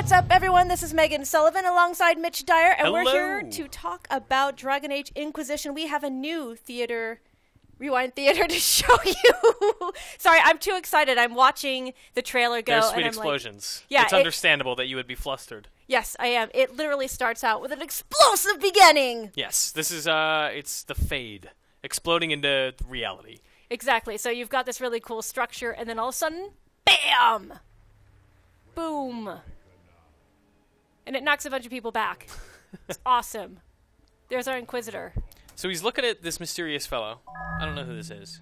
What's up, everyone? This is Megan Sullivan alongside Mitch Dyer, and Hello. we're here to talk about Dragon Age Inquisition. We have a new Rewind Theater to show you. Sorry, I'm too excited. I'm watching the trailer go. There's sweet and I'm explosions. Like, yeah, it's understandable that you would be flustered. Yes, I am. It literally starts out with an explosive beginning. Yes, this is it's the fade exploding into reality. Exactly. So you've got this really cool structure, and then all of a sudden, bam! Boom. And it knocks a bunch of people back. It's awesome. There's our Inquisitor. So he's looking at this mysterious fellow. I don't know who this is.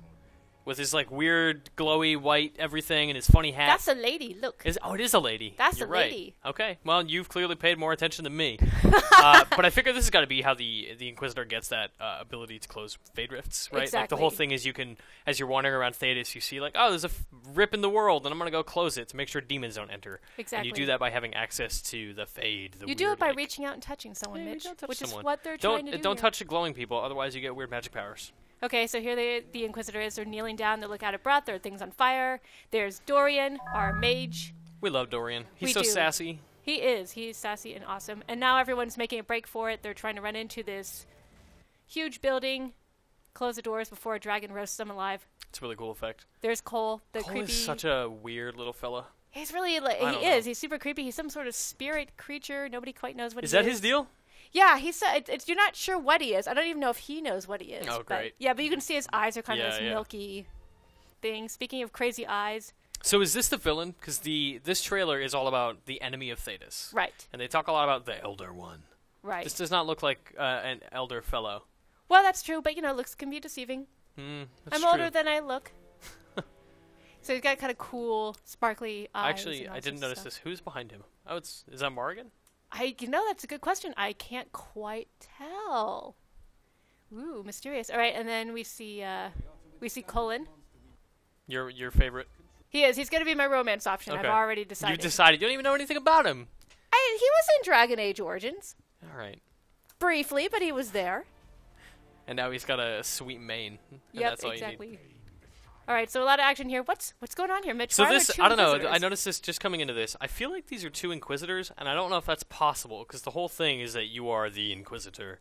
With his like weird glowy white everything and his funny hat. That's a lady. Look. It is a lady. That's You're a right. lady. Okay. Well, you've clearly paid more attention than me. But I figure this has got to be how the Inquisitor gets that ability to close fade rifts, right? Exactly. Like the whole thing is you can, as you're wandering around Thetis, you see like, oh, there's a rip in the world, and I'm gonna go close it to make sure demons don't enter. Exactly. And you do that by having access to the fade. You do it by reaching out and touching someone, Yeah, Mitch, don't touch which someone. is what they're trying to do. Don't here. touch the glowing people, otherwise you get weird magic powers. Okay, so here the Inquisitor is. They're kneeling down. They look out of breath. There are things on fire. There's Dorian, our mage. We love Dorian. He's We so do. sassy. He is. He's sassy and awesome. And now everyone's making a break for it. They're trying to run into this huge building, close the doors before a dragon roasts them alive. It's a really cool effect. There's Cole, the Cole creepy. is such a weird little fella. He's really like I he don't is. know. He's super creepy. He's some sort of spirit creature. Nobody quite knows what Is he that is. his deal? Yeah, he said you're not sure what he is. I don't even know if he knows what he is. Oh, but, great. yeah, but you can see his eyes are kind of Yeah, this yeah. milky thing. Speaking of crazy eyes, So is this the villain? Because this trailer is all about the enemy of Thetis. right, And they talk a lot about the Elder One. right. This does not look like an elder fellow. Well, that's true, but looks can be deceiving. That's I'm older true. than I look. So he's got kind of cool, sparkly eyes. Actually, and all I didn't sorts of notice stuff. this. Who's behind him? Oh, is that Morrigan? That's a good question. I can't quite tell. Ooh, mysterious. All right, and then we see Colin. Your favorite? He is. He's going to be my romance option. Okay. I've already decided. You've decided. You don't even know anything about him. He was in Dragon Age Origins. All right. Briefly, but he was there. And now he's got a sweet mane. And Yep, that's all exactly. you need. All right, so a lot of action here. What's going on here, Mitch? So Why are there this, two I don't know. Inquisitors? I noticed this just coming into this. I feel like these are two Inquisitors, and I don't know if that's possible because the whole thing is that you are the Inquisitor,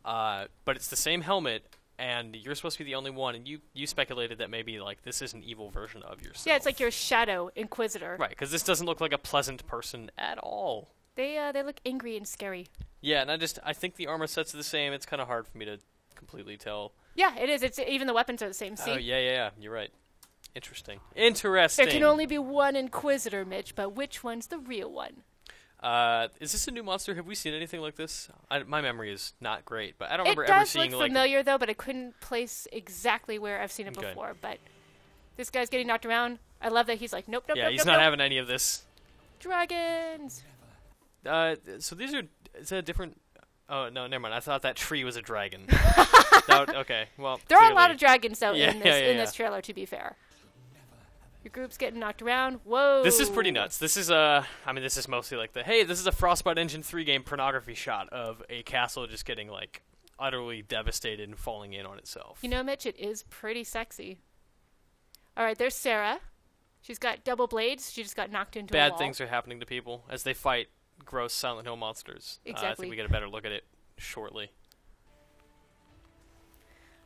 but it's the same helmet, and you're supposed to be the only one. And you speculated that maybe like this is an evil version of yourself. Yeah, it's like your shadow Inquisitor. right, because this doesn't look like a pleasant person at all. They look angry and scary. Yeah, and I think the armor sets are the same. It's kind of hard for me to completely tell. Yeah, it is. It's even the weapons are the same. See, Oh yeah. You're right. Interesting. There can only be one Inquisitor, Mitch, but which one's the real one? Is this a new monster? Have we seen anything like this? My memory is not great, but I don't remember It ever does seeing look like. familiar, though, but I couldn't place exactly where I've seen it Okay. before. But this guy's getting knocked around. I love that he's like, nope, Yeah, nope, he's nope, not nope. having any of this. Dragons. So these are. Is that a different? Oh no, never mind. I thought that tree was a dragon. Okay, well. There are a lot clearly- of dragons, though, Yeah, in this yeah, in yeah. this trailer. To be fair, your group's getting knocked around. Whoa. This is pretty nuts. This is this is mostly like this is a Frostbite Engine 3 game pornography shot of a castle just getting like utterly devastated and falling in on itself. You know, Mitch, it is pretty sexy. All right, there's Sarah. She's got double blades. She just got knocked into a Bad wall. things are happening to people as they fight gross Silent Hill monsters. I Exactly. think we get a better look at it shortly.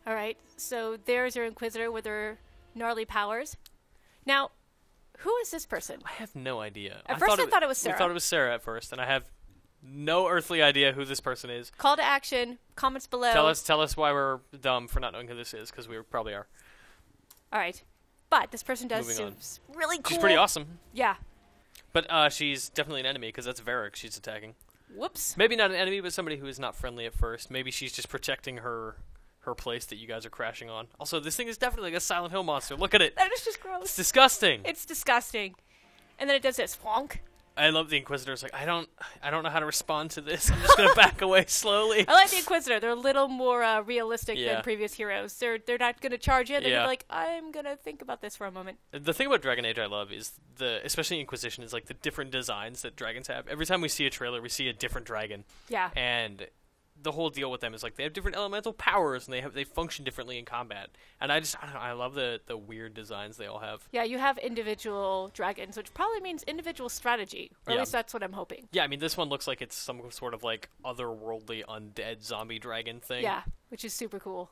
All right, so there's your Inquisitor with her gnarly powers. Now, who is this person? I have no idea. At first I thought it was We Sarah. thought it was Sarah at first, and I have no earthly idea who this person is. Call to action. Comments below. Tell us why we're dumb for not knowing who this is, because we probably are. All right, but this person does Moving on. seem really cool. She's pretty awesome, Yeah. but she's definitely an enemy because that's Varric she's attacking. Whoops. Maybe not an enemy, but somebody who is not friendly at first. Maybe she's just protecting her place that you guys are crashing on. Also, this thing is definitely like a Silent Hill monster. Look at it. That is just It's gross. disgusting. It's disgusting. And then it does this. Wonk. I love the Inquisitor's like, I don't know how to respond to this. I'm just gonna back away slowly. I like the Inquisitor. They're a little more realistic Yeah. than previous heroes. They're not going to charge in. They're Yeah. gonna be like, I'm going to think about this for a moment. The thing about Dragon Age I love is especially Inquisition, is like the different designs that dragons have. Every time we see a trailer, we see a different dragon. Yeah. And the whole deal with them is like they have different elemental powers and they function differently in combat. And I don't know, I love the weird designs they all have. Yeah, you have individual dragons, which probably means individual strategy. Or at least that's what I'm hoping. Yeah, I mean, this one looks like it's some sort of like otherworldly undead zombie dragon thing. Yeah, which is super cool.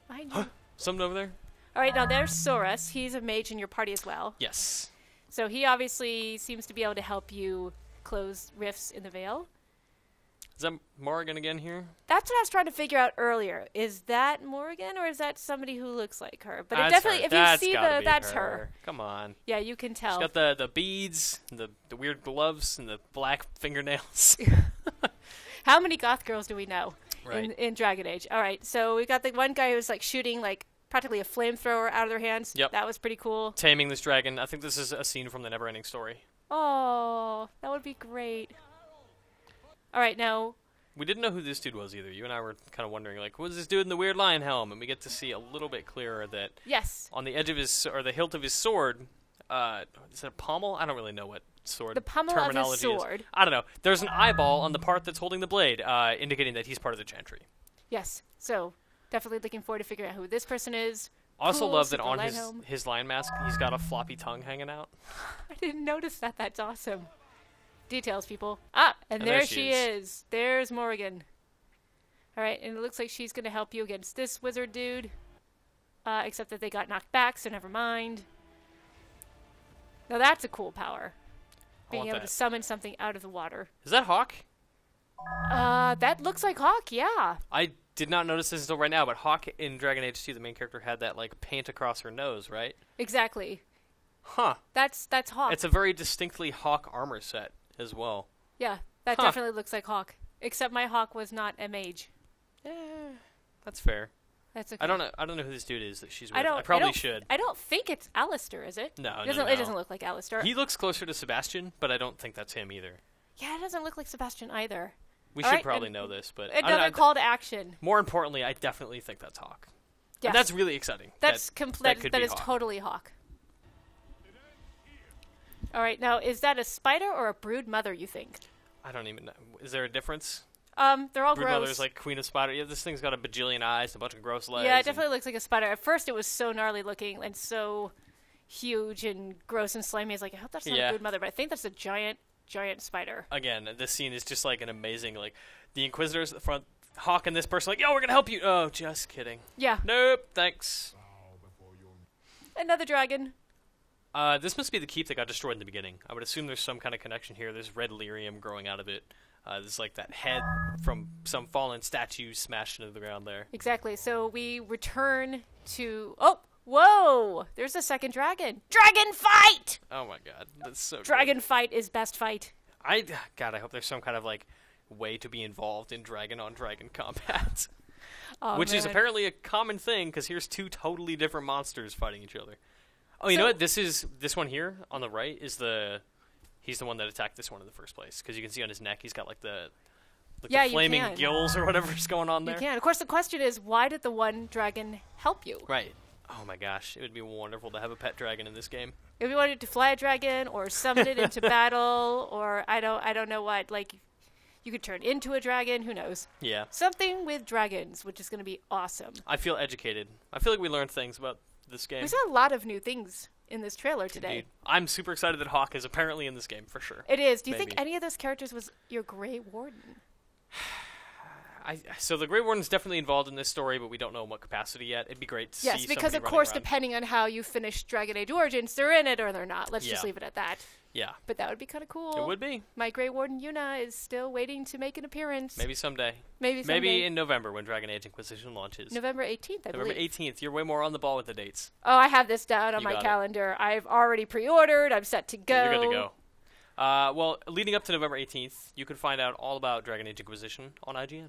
I know. Something over there? All right, now there's Soros. He's a mage in your party as well. Yes. So he obviously seems to be able to help you close rifts in the veil. Is that Morrigan again here? That's what I was trying to figure out earlier. Is that Morrigan or is that somebody who looks like her? But it definitely, if you see that's her. Come on. Yeah, you can tell. She's got the beads, the weird gloves, and the black fingernails. How many goth girls do we know in Dragon Age? All right, so we got the one guy who's like shooting like practically a flamethrower out of their hands. Yep. That was pretty cool. Taming this dragon. I think this is a scene from the Neverending Story. Oh, that would be great. All right, now... We didn't know who this dude was either. You and I were kind of wondering, like, who's this dude in the weird lion helm? And we get to see a little bit clearer that... Yes. On the edge of his... or the hilt of his sword... is it a pommel? I don't really know what sword the pommel terminology of his sword. is. I don't know. There's an eyeball on the part that's holding the blade, indicating that he's part of the Chantry. Yes. So, definitely looking forward to figuring out who this person is. I also cool, love that on his lion mask, he's got a floppy tongue hanging out. I didn't notice that. That's awesome. Details, people. Ah, and there she is. There's Morrigan. All right, and it looks like she's going to help you against this wizard dude. Except that they got knocked back, so never mind. Now that's a cool power. Being able to summon something out of the water. Is that Hawke? That looks like Hawke, yeah. I did not notice this until right now, but Hawke in Dragon Age 2, the main character, had that like paint across her nose, right? Exactly. Huh. That's Hawke. It's a very distinctly Hawke armor set as well. Yeah, that definitely looks like Hawke. Except my Hawke was not a mage. Yeah, that's fair. That's okay. I don't know who this dude is that she's with. I probably should. I don't think it's Alistair, is it? No, it doesn't look like Alistair. He looks closer to Sebastian, but I don't think that's him either. Yeah, it doesn't look like Sebastian either. We should probably know this, but another call to action. More importantly, I definitely think that's Hawke. Yes. And that's really exciting. That is totally Hawke. All right, now is that a spider or a brood mother? You think? I don't even know. Is there a difference? They're all brood gross. Mother's like queen of spider. Yeah, this thing's got a bajillion eyes, and a bunch of gross legs. Yeah, it definitely looks like a spider. At first, it was so gnarly looking and so huge and gross and slimy. It's like, I hope that's not a brood mother, but I think that's a giant spider. Again, this scene is just like an amazing, like, the Inquisitors at the front, Hawke and this person, like, yo, we're gonna help you. Oh, just kidding. Yeah. Nope, thanks. Another dragon. This must be the keep that got destroyed in the beginning. I would assume there's some kind of connection here. There's red lyrium growing out of it. There's like that head from some fallen statue smashed into the ground there. Exactly. So we return to... Oh! Whoa! There's a second dragon. Dragon fight! Oh my god, that's so Dragon good. fight is best fight. I hope there's some kind of like way to be involved in dragon-on-dragon combat. Which is apparently a common thing, because here's two totally different monsters fighting each other. Oh, you know what? This one here on the right is he's the one that attacked this one in the first place, because you can see on his neck he's got like the flaming gills or whatever's going on there. You can. Of course, the question is, why did the one dragon help you? Right. Oh my gosh, it would be wonderful to have a pet dragon in this game. If you wanted to fly a dragon or summon it into battle, or I don't know what, like you could turn into a dragon, who knows? Yeah. Something with dragons, which is going to be awesome. I feel educated. I feel like we learned things about this game. We saw a lot of new things in this trailer today. Indeed. I'm super excited that Hawke is apparently in this game, for sure. It is. Do you think any of those characters was your Grey Warden? So the Grey Warden's definitely involved in this story, but we don't know in what capacity yet. It'd be great to see Yes, because of course, depending on how you finish Dragon Age Origins, they're in it or they're not. Let's just leave it at that. Yeah. But that would be kind of cool. It would be. My Grey Warden Yuna is still waiting to make an appearance. Maybe someday. Maybe in November when Dragon Age Inquisition launches. November 18th, I believe. November 18th. You're way more on the ball with the dates. Oh, I have this down on my calendar. I've already pre-ordered. I'm set to go. You're good to go. Well, leading up to November 18th, you can find out all about Dragon Age Inquisition on IGN.